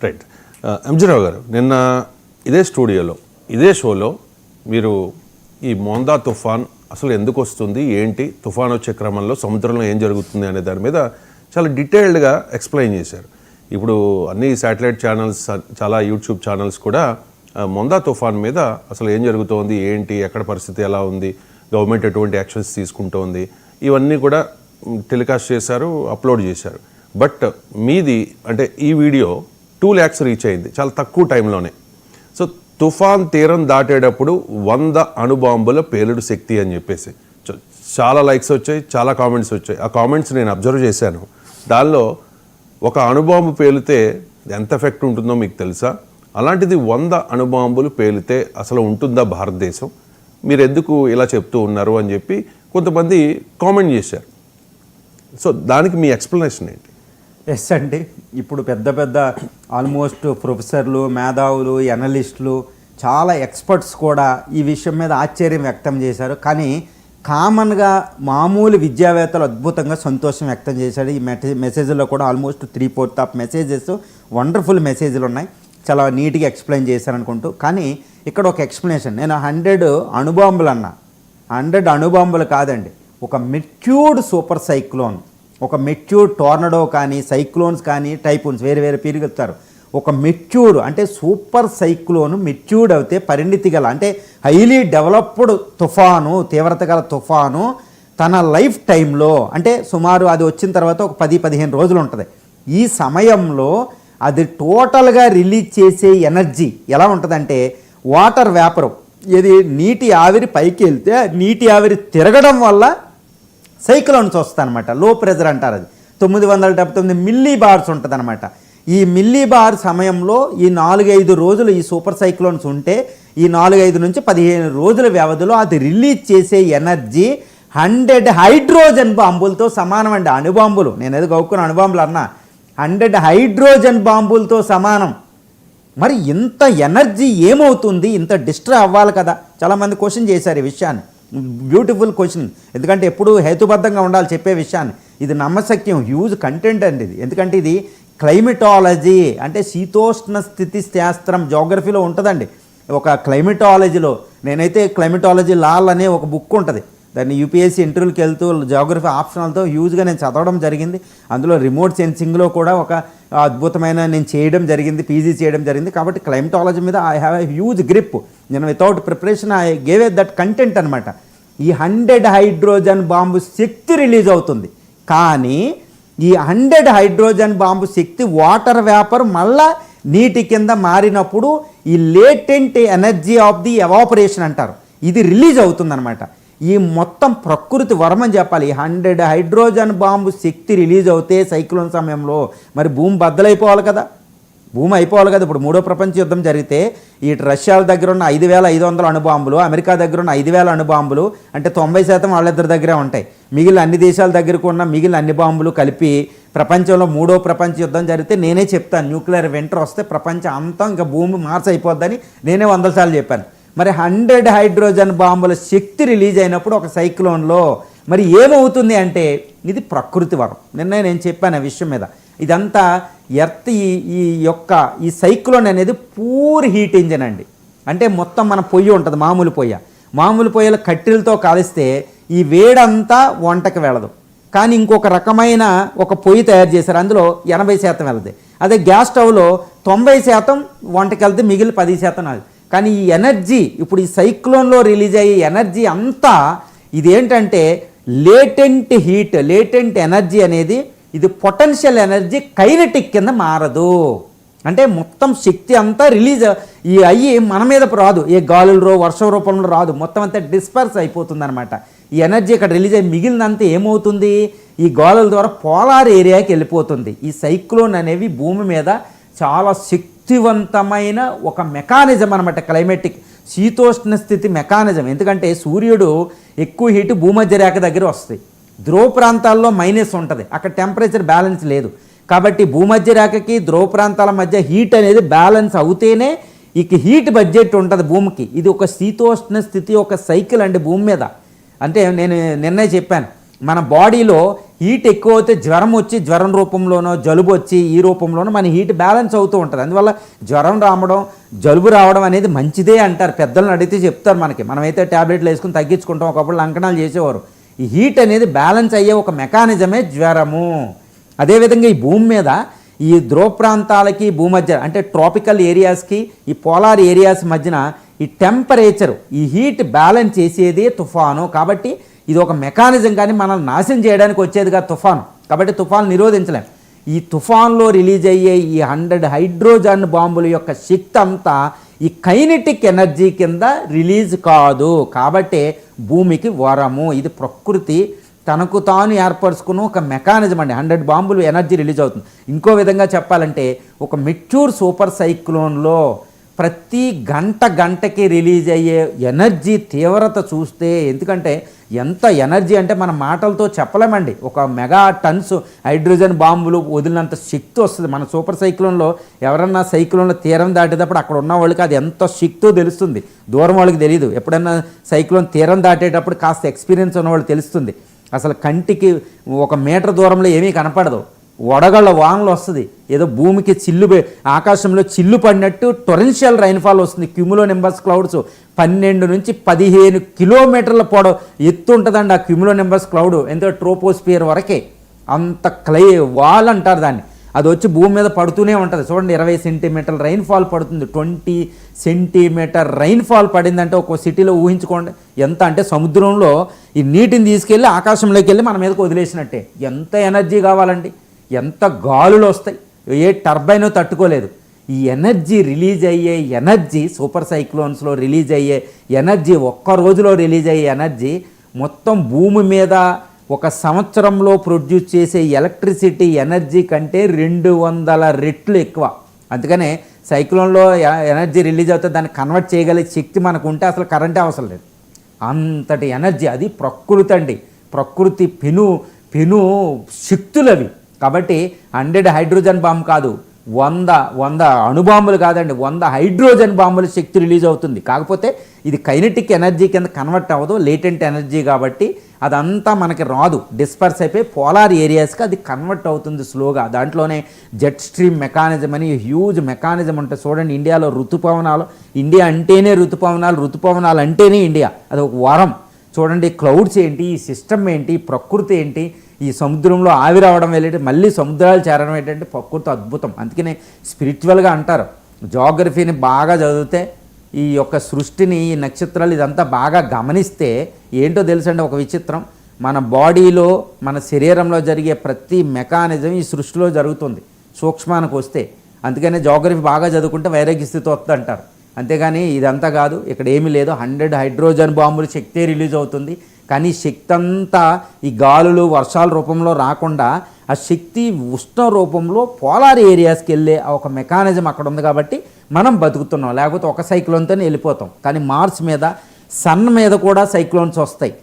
Right. MG రావు గారు, నిన్న ఇదే స్టూడియోలో ఇదే షోలో మీరు ఈ మోందా తుఫాన్ అసలు ఎందుకు వస్తుంది, ఏంటి, తుఫాన్ వచ్చే క్రమంలో సముద్రంలో ఏం జరుగుతుంది అనే దాని మీద చాలా డీటెయిల్డ్గా ఎక్స్ప్లెయిన్ చేశారు. ఇప్పుడు అన్ని శాటిలైట్ ఛానల్స్, చాలా యూట్యూబ్ ఛానల్స్ కూడా మోందా తుఫాన్ మీద అసలు ఏం జరుగుతోంది, ఏంటి, ఎక్కడ పరిస్థితి ఎలా ఉంది, గవర్నమెంట్ ఎటువంటి యాక్షన్స్ తీసుకుంటోంది, ఇవన్నీ కూడా టెలికాస్ట్ చేశారు, అప్లోడ్ చేశారు. బట్ మీది అంటే ఈ వీడియో 2 lakhs రీచ్ అయింది చాలా తక్కువ టైంలోనే. సో తుఫాన్ తీరం దాటేటప్పుడు 100 అణుబాంబుల పేలుడు శక్తి అని చెప్పేసి చాలా లైక్స్ వచ్చాయి, చాలా కామెంట్స్ వచ్చాయి. ఆ కామెంట్స్ నేను అబ్జర్వ్ చేశాను. దానిలో ఒక అణుబాంబు పేలితే ఎంత ఎఫెక్ట్ ఉంటుందో మీకు తెలుసా? అలాంటిది 100 అణుబాంబులు పేలితే అసలు ఉంటుందా భారతదేశం? మీరు ఎందుకు ఇలా చెప్తూ ఉన్నారు అని చెప్పి కొంతమంది కామెంట్ చేశారు. సో దానికి మీ ఎక్స్ప్లెనేషన్ ఏంటి? ఎస్ అండి, ఇప్పుడు పెద్ద పెద్ద ఆల్మోస్ట్ ప్రొఫెసర్లు, మేధావులు, ఎనలిస్టులు, చాలా ఎక్స్పర్ట్స్ కూడా ఈ విషయం మీద ఆశ్చర్యం వ్యక్తం చేశారు. కానీ కామన్గా మామూలు విద్యావేత్తలు అద్భుతంగా సంతోషం వ్యక్తం చేశారు. ఈ మెసేజ్లో కూడా ఆల్మోస్ట్ 3/4 ఆఫ్ మెసేజెస్ వండర్ఫుల్ మెసేజ్లు ఉన్నాయి. చాలా నీట్గా ఎక్స్ప్లెయిన్ చేశారనుకుంటూ. కానీ ఇక్కడ ఒక ఎక్స్ప్లెనేషన్, నేను 100 అణుబాంబులు అన్నా. 100 అణుబాంబులు కాదండి, ఒక మెచ్యూర్డ్ సూపర్ సైక్లోన్, ఒక మెచ్యూర్డ్ టోర్నడో కానీ, సైక్లోన్స్ కానీ, టైఫూన్స్ వేరే వేరే పెరుగుతారు. ఒక మెచ్యూర్డ్ అంటే సూపర్ సైక్లోన్ మెచ్యూర్డ్ అయితే పరిణితి గల అంటే హైలీ డెవలప్డ్ తుఫాను, తీవ్రత గల తుఫాను తన లైఫ్ టైంలో అంటే సుమారు అది వచ్చిన తర్వాత ఒక 10-15 రోజులు ఉంటుంది. ఈ సమయంలో అది టోటల్గా రిలీజ్ చేసే ఎనర్జీ ఎలా ఉంటుందంటే వాటర్ వేపర్, ఇది నీటి ఆవిరి పైకి వెళ్తే నీటి ఆవిరి తిరగడం వల్ల సైక్లోన్స్ వస్తాయి అనమాట. లో ప్రెజర్ అంటారు. అది 979 మిల్లీ బార్స్ ఉంటుంది అనమాట. ఈ మిల్లీ బార్ సమయంలో ఈ 4-5 రోజులు ఈ సూపర్ సైక్లోన్స్ ఉంటే ఈ 4-5 నుంచి 15 రోజుల వ్యవధిలో అది రిలీజ్ చేసే ఎనర్జీ 100 హైడ్రోజన్ బాంబులతో సమానం అండి. అణుబాంబులు, నేను ఏదో గౌక్కున్న అణుబాంబులు అన్నా, 100 హైడ్రోజన్ బాంబులతో సమానం. మరి ఇంత ఎనర్జీ ఏమవుతుంది? ఇంత డిస్ట్రా అవ్వాలి కదా. చాలామంది క్వశ్చన్ చేశారు ఈ విషయాన్ని. బ్యూటిఫుల్ క్వశ్చన్, ఎందుకంటే ఎప్పుడు హేతుబద్ధంగా ఉండాలి చెప్పే విషయాన్ని. ఇది నమ్మశక్యం, హ్యూజ్ కంటెంట్ అండి ఇది. ఎందుకంటే ఇది క్లైమటాలజీ అంటే శీతోష్ణ స్థితి శాస్త్రం, జోగ్రఫీలో ఉంటుందండి. ఒక క్లైమటాలజీలో నేనైతే క్లైమటాలజీ లాల్ అనే ఒక బుక్ ఉంటుంది, దాన్ని యూపీఎస్సీ ఇంటర్వ్యూకి వెళ్తూ జోగ్రఫీ ఆప్షనల్తో హ్యూజ్గా నేను చదవడం జరిగింది. అందులో రిమోట్ సెన్సింగ్లో కూడా ఒక అద్భుతమైన నేను చేయడం జరిగింది, పీజీ చేయడం జరిగింది. కాబట్టి క్లైమటాలజీ మీద I have a huge grip. నేను without preparation I gave that content అనమాట. ఈ 100 హైడ్రోజన్ బాంబు శక్తి రిలీజ్ అవుతుంది. కానీ ఈ 100 హైడ్రోజన్ బాంబు శక్తి వాటర్ వేపర్ మళ్ళా నీటి కింద మారినప్పుడు ఈ latent energy of the evaporation అంటారు, ఇది రిలీజ్ అవుతుందన్నమాట. ఈ మొత్తం ప్రకృతి వరమని చెప్పాలి. 100 హైడ్రోజన్ బాంబు శక్తి రిలీజ్ అవుతే సైక్లోన్ సమయంలో మరి భూమి బద్దలైపోవాలి కదా, భూమి అయిపోవాలి కదా. ఇప్పుడు 3వ ప్రపంచ యుద్ధం జరిగితే ఈ రష్యాల దగ్గర ఉన్న 5,500 అణుబాంబులు, అమెరికా దగ్గర ఉన్న 5,000 అణుబాంబులు అంటే 90% వాళ్ళిద్దరి దగ్గరే ఉంటాయి. మిగిలిన అన్ని దేశాల దగ్గరకు ఉన్న మిగిలిన అన్ని బాంబులు కలిపి ప్రపంచంలో 3వ ప్రపంచ యుద్ధం జరిగితే నేనే చెప్తాను, న్యూక్లియర్ వింటర్ వస్తే ప్రపంచం అంతా ఇంకా భూమి మార్స్ అయిపోద్దని నేనే 100 సార్లు చెప్పాను. మరి 100 హైడ్రోజన్ బాంబుల శక్తి రిలీజ్ అయినప్పుడు ఒక సైక్లోన్లో మరి ఏమవుతుంది అంటే ఇది ప్రకృతి వరం. నేను చెప్పాను ఆ విషయం మీద. ఇదంతా ఎర్త్ ఈ సైక్లోన్ అనేది పూర్ హీట్ ఇంజిన్ అండి. అంటే మొత్తం మన పొయ్యి ఉంటుంది, మామూలు పొయ్యిల కట్టెలతో కాలిస్తే ఈ వేడంతా వంటకి వెళ్ళదు. కానీ ఇంకొక రకమైన ఒక పొయ్యి తయారు చేశారు, అందులో 80% వెళ్తుంది. అదే గ్యాస్ స్టవ్లో 90% వంటకి వెళ్తే మిగిలిన 10% అది. కానీ ఈ ఎనర్జీ ఇప్పుడు ఈ సైక్లోన్లో రిలీజ్ అయ్యే ఎనర్జీ అంతా ఇదేంటంటే లేటెంట్ హీట్, లేటెంట్ ఎనర్జీ అనేది ఇది పొటెన్షియల్ ఎనర్జీ, కైనెటిక్ కింద మారదు. అంటే మొత్తం శక్తి అంతా రిలీజ్ అయ్యి మన మీద రాదు, ఏ గాలులో వర్షం రూపంలో రాదు, మొత్తం అంతా డిస్పర్స్ అయిపోతుంది అనమాట. ఈ ఎనర్జీ ఇక్కడ రిలీజ్ అయ్యి మిగిలినంతా ఏమవుతుంది, ఈ గాలుల ద్వారా పోలార్ ఏరియాకి వెళ్ళిపోతుంది. ఈ సైక్లోన్ అనేవి భూమి మీద చాలా శక్తివంతమైన ఒక మెకానిజం అనమాట, క్లైమేటిక్ శీతోష్ణ స్థితి మెకానిజం. ఎందుకంటే సూర్యుడు ఎక్కువ హీట్ భూమధ్య రేఖ దగ్గర వస్తాయి, ధ్రువ ప్రాంతాల్లో మైనస్ ఉంటుంది, అక్కడ టెంపరేచర్ బ్యాలెన్స్ లేదు. కాబట్టి భూమధ్య రేఖకి ధ్రువ ప్రాంతాల మధ్య హీట్ అనేది బ్యాలెన్స్ అవుతేనే ఇక హీట్ బడ్జెట్ ఉంటుంది భూమికి. ఇది ఒక శీతోష్ణ స్థితి, ఒక సైకిల్ అండి భూమి మీద. అంటే నేను నిన్నే చెప్పాను, మన బాడీలో హీట్ ఎక్కువ అయితే జ్వరం వచ్చి జ్వరం రూపంలోనో జలుబు వచ్చి ఈ రూపంలోనో మన హీట్ బ్యాలెన్స్ అవుతూ ఉంటుంది. అందువల్ల జ్వరం రావడం జలుబు రావడం అనేది మంచిదే అంటారు, పెద్దలను అడిగితే చెప్తారు మనకి. మనమైతే ట్యాబ్లెట్లు వేసుకుని తగ్గించుకుంటాం, ఒకప్పుడు లంకనాలు చేసేవారు. ఈ హీట్ అనేది బ్యాలెన్స్ అయ్యే ఒక మెకానిజమే జ్వరము. అదేవిధంగా ఈ భూమి మీద ఈ ధ్రువ ప్రాంతాలకి భూమి మధ్య అంటే ట్రాపికల్ ఏరియాస్కి ఈ పోలార్ ఏరియాస్ మధ్యన ఈ టెంపరేచర్ ఈ హీట్ బ్యాలెన్స్ చేసేది తుఫాను. కాబట్టి ఇది ఒక మెకానిజం, కానీ మనల్ని నాశనం చేయడానికి వచ్చేదిగా తుఫాను. కాబట్టి తుఫాను నిరోధించలేం. ఈ తుఫాన్లో రిలీజ్ అయ్యే ఈ 100 హైడ్రోజన్ బాంబుల యొక్క శక్తి అంతా ఈ కైనెటిక్ ఎనర్జీ కింద రిలీజ్ కాదు. కాబట్టి భూమికి వరము. ఇది ప్రకృతి తనకు తాను ఏర్పరచుకున్న ఒక మెకానిజం అండి. 100 బాంబులు ఎనర్జీ రిలీజ్ అవుతుంది. ఇంకో విధంగా చెప్పాలంటే ఒక మెచ్యూర్ సూపర్ సైక్లోన్లో ప్రతి గంటకి రిలీజ్ అయ్యే ఎనర్జీ తీవ్రత చూస్తే, ఎందుకంటే ఎంత ఎనర్జీ అంటే మన మాటలతో చెప్పలేమండి. ఒక మెగా టన్స్ హైడ్రోజన్ బాంబులు వదిలినంత శక్తి వస్తుంది. మన సూపర్ సైక్లోన్లో ఎవరన్నా సైక్లోన్లో తీరం దాటేటప్పుడు అక్కడ ఉన్న వాళ్ళకి అది ఎంత శక్తో తెలుస్తుంది, దూరం వాళ్ళకి తెలియదు. ఎప్పుడన్నా సైక్లోన్ తీరం దాటేటప్పుడు కాస్త ఎక్స్పీరియన్స్ ఉన్న వాళ్ళు తెలుస్తుంది. అసలు కంటికి 1 మీటర్ దూరంలో ఏమీ కనపడదు, వడగళ్ళ వానలు వస్తుంది, ఏదో భూమికి ఆకాశంలో చిల్లు పడినట్టు టొరెన్షియల్ రైన్ఫాల్ వస్తుంది. క్యూములో నింబస్ క్లౌడ్స్ 12 నుంచి 15 కిలోమీటర్ల ఎత్తు ఉంటుందండి ఆ క్యూములో నింబస్ క్లౌడ్. ఎంతో ట్రోపోస్పియర్ వరకే అంత వాల్ అంటారు దాన్ని. అది వచ్చి భూమి మీద పడుతూనే ఉంటుంది. చూడండి 20 సెంటీమీటర్ల రైన్ఫాల్ పడుతుంది. 20 సెంటీమీటర్ రైన్ఫాల్ పడిందంటే ఒక సిటీలో ఊహించుకోండి ఎంత. అంటే సముద్రంలో ఈ నీటిని తీసుకెళ్ళి ఆకాశంలోకి వెళ్ళి మన మీదకి వదిలేసినట్టే. ఎంత ఎనర్జీ కావాలండి, ఎంత గాలులు వస్తాయి, ఏ టర్బైనో తట్టుకోలేదు. ఈ ఎనర్జీ రిలీజ్ అయ్యే ఎనర్జీ సూపర్ సైక్లోన్స్లో రిలీజ్ అయ్యే ఎనర్జీ, ఒక్క రోజులో రిలీజ్ అయ్యే ఎనర్జీ మొత్తం భూమి మీద ఒక సంవత్సరంలో ప్రొడ్యూస్ చేసే ఎలక్ట్రిసిటీ ఎనర్జీ కంటే 200 రెట్లు ఎక్కువ. అందుకనే సైక్లోన్లో ఎనర్జీ రిలీజ్ అవుతే దాన్ని కన్వర్ట్ చేయగలిగే శక్తి మనకు ఉంటే అసలు కరెంటే అవసరం లేదు, అంతటి ఎనర్జీ. అది ప్రకృతి అండి. ప్రకృతి పెను శక్తులు అవి. కాబట్టి 100 హైడ్రోజన్ బాంబు కాదు, 100 అణుబాంబులు కాదండి, 100 హైడ్రోజన్ బాంబుల శక్తి రిలీజ్ అవుతుంది. కాకపోతే ఇది కైనెటిక్ ఎనర్జీ కింద కన్వర్ట్ అవ్వదు, లేటెంట్ ఎనర్జీ. కాబట్టి అదంతా మనకి రాదు, డిస్పర్స్ అయిపోయి పోలార్ ఏరియాస్కి అది కన్వర్ట్ అవుతుంది స్లోగా. దాంట్లోనే జెట్ స్ట్రీమ్ మెకానిజం అని హ్యూజ్ మెకానిజం ఉంటుంది. చూడండి ఇండియాలో ఋతుపవనాలు, ఇండియా అంటేనే ఋతుపవనాలు అంటేనే ఇండియా, అది ఒక వరం. చూడండి క్లౌడ్స్ ఏంటి, ఈ సిస్టమ్ ఏంటి, ప్రకృతి ఏంటి, ఈ సముద్రంలో ఆవిరవడం వెళ్ళేటి మళ్ళీ సముద్రాలు చేరడం ఏంటంటే ప్రకృతి అద్భుతం. అందుకనే స్పిరిచువల్గా అంటారు. జాగ్రఫీని బాగా చదివితే ఈ యొక్క సృష్టిని, ఈ నక్షత్రాలు ఇదంతా బాగా గమనిస్తే ఏంటో తెలుసండి ఒక విచిత్రం. మన బాడీలో మన శరీరంలో జరిగే ప్రతి మెకానిజం ఈ సృష్టిలో జరుగుతుంది సూక్ష్మానికి వస్తే. అందుకనే జాగ్రఫీ బాగా చదువుకుంటే వైరాగ్య స్థితి వస్తుంది అంటారు. అంతేగాని ఇదంతా కాదు, ఇక్కడ ఏమీ లేదు. 100 హైడ్రోజన్ బాంబులు శక్తి రిలీజ్ అవుతుంది. కానీ శక్తి అంతా ఈ గాలులు వర్షాల రూపంలో రాకుండా ఆ శక్తి ఉష్ణ రూపంలో పోలార్ ఏరియాస్కి వెళ్ళే ఒక మెకానిజం అక్కడ ఉంది. కాబట్టి మనం బతుకుతున్నాం, లేకపోతే ఒక సైక్లోన్తోనే వెళ్ళిపోతాం. కానీ మార్స్ మీద, సన్ మీద కూడా సైక్లోన్స్ వస్తాయి.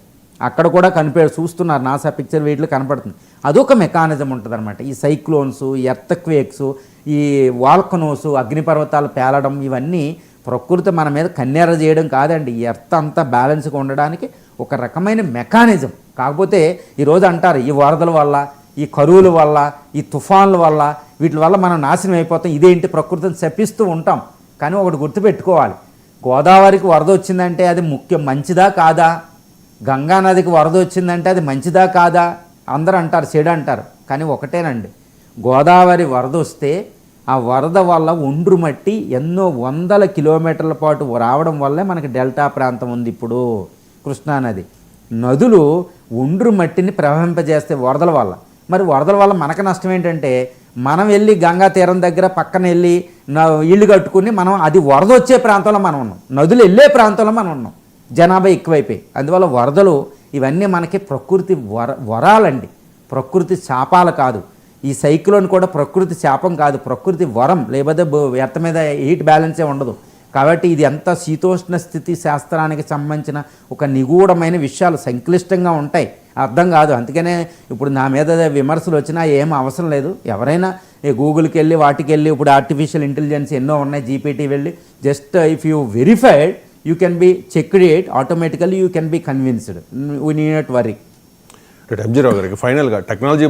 అక్కడ కూడా చూస్తున్నారు నాసా పిక్చర్, వీటిలో కనపడుతుంది. అదొక మెకానిజం ఉంటుంది అనమాట. ఈ సైక్లోన్స్, ఎర్త్క్వేక్స్, ఈ వాల్కనోస్, అగ్నిపర్వతాలు పేలడం, ఇవన్నీ ప్రకృతి మన మీద కన్నెర చేయడం కాదండి. ఈ ఎర్త్ అంతా బ్యాలెన్స్గా ఉండడానికి ఒక రకమైన మెకానిజం. కాకపోతే ఈరోజు అంటారు ఈ వరదల వల్ల, ఈ కరువుల వల్ల, ఈ తుఫాన్ల వల్ల, వీటి వల్ల మనం నాశనం అయిపోతాం, ఇదేంటి ప్రకృతిని శపిస్తూ ఉంటాం. కానీ ఒకటి గుర్తుపెట్టుకోవాలి, గోదావరికి వరద వచ్చిందంటే అది మంచిదా కాదా, గంగా నదికి వరద వచ్చిందంటే అది మంచిదా కాదా, అందరూ అంటారు, చెడు అంటారు. కానీ ఒకటేనండి, గోదావరి వరద వస్తే ఆ వరద వల్ల ఒండ్రు మట్టి ఎన్నో 100 కిలోమీటర్ల పాటు రావడం వల్లే మనకి డెల్టా ప్రాంతం ఉంది. ఇప్పుడు కృష్ణానది నదులు ఒండ్రు మట్టిని ప్రవహింపజేస్తే వరదల వల్ల. మరి వరదల వల్ల మనకు నష్టం ఏంటంటే, మనం వెళ్ళి గంగా తీరం దగ్గర పక్కన వెళ్ళి ఇళ్ళు కట్టుకుని మనం అది వరద వచ్చే ప్రాంతంలో మనం ఉన్నాం, నదులు వెళ్ళే ప్రాంతంలో మనం ఉన్నాం, జనాభా ఎక్కువైపోయి. అందువల్ల వరదలు ఇవన్నీ మనకి ప్రకృతి వరాలండి, ప్రకృతి శాపాలు కాదు. ఈ సైక్లోన్ కూడా ప్రకృతి శాపం కాదు, ప్రకృతి వరం. లేకపోతే ఎర్త్ మీద హీట్ బ్యాలెన్సే ఉండదు. కాబట్టి ఇది ఎంత శీతోష్ణ స్థితి శాస్త్రానికి సంబంధించిన ఒక నిగూఢమైన విషయాలు, సంక్లిష్టంగా ఉంటాయి, అర్థం కాదు. అందుకనే ఇప్పుడు నా మీద విమర్శలు వచ్చినా ఏం అవసరం లేదు. ఎవరైనా గూగుల్కి వెళ్ళి వాటికి వెళ్ళి, ఇప్పుడు ఆర్టిఫిషియల్ ఇంటెలిజెన్స్ ఎన్నో ఉన్నాయి, జీపీటీ వెళ్ళి just if you verified you can be checked it automatically, you can be convinced, we need not worry. MG Rao గారికి ఫైనల్గా టెక్నాలజీ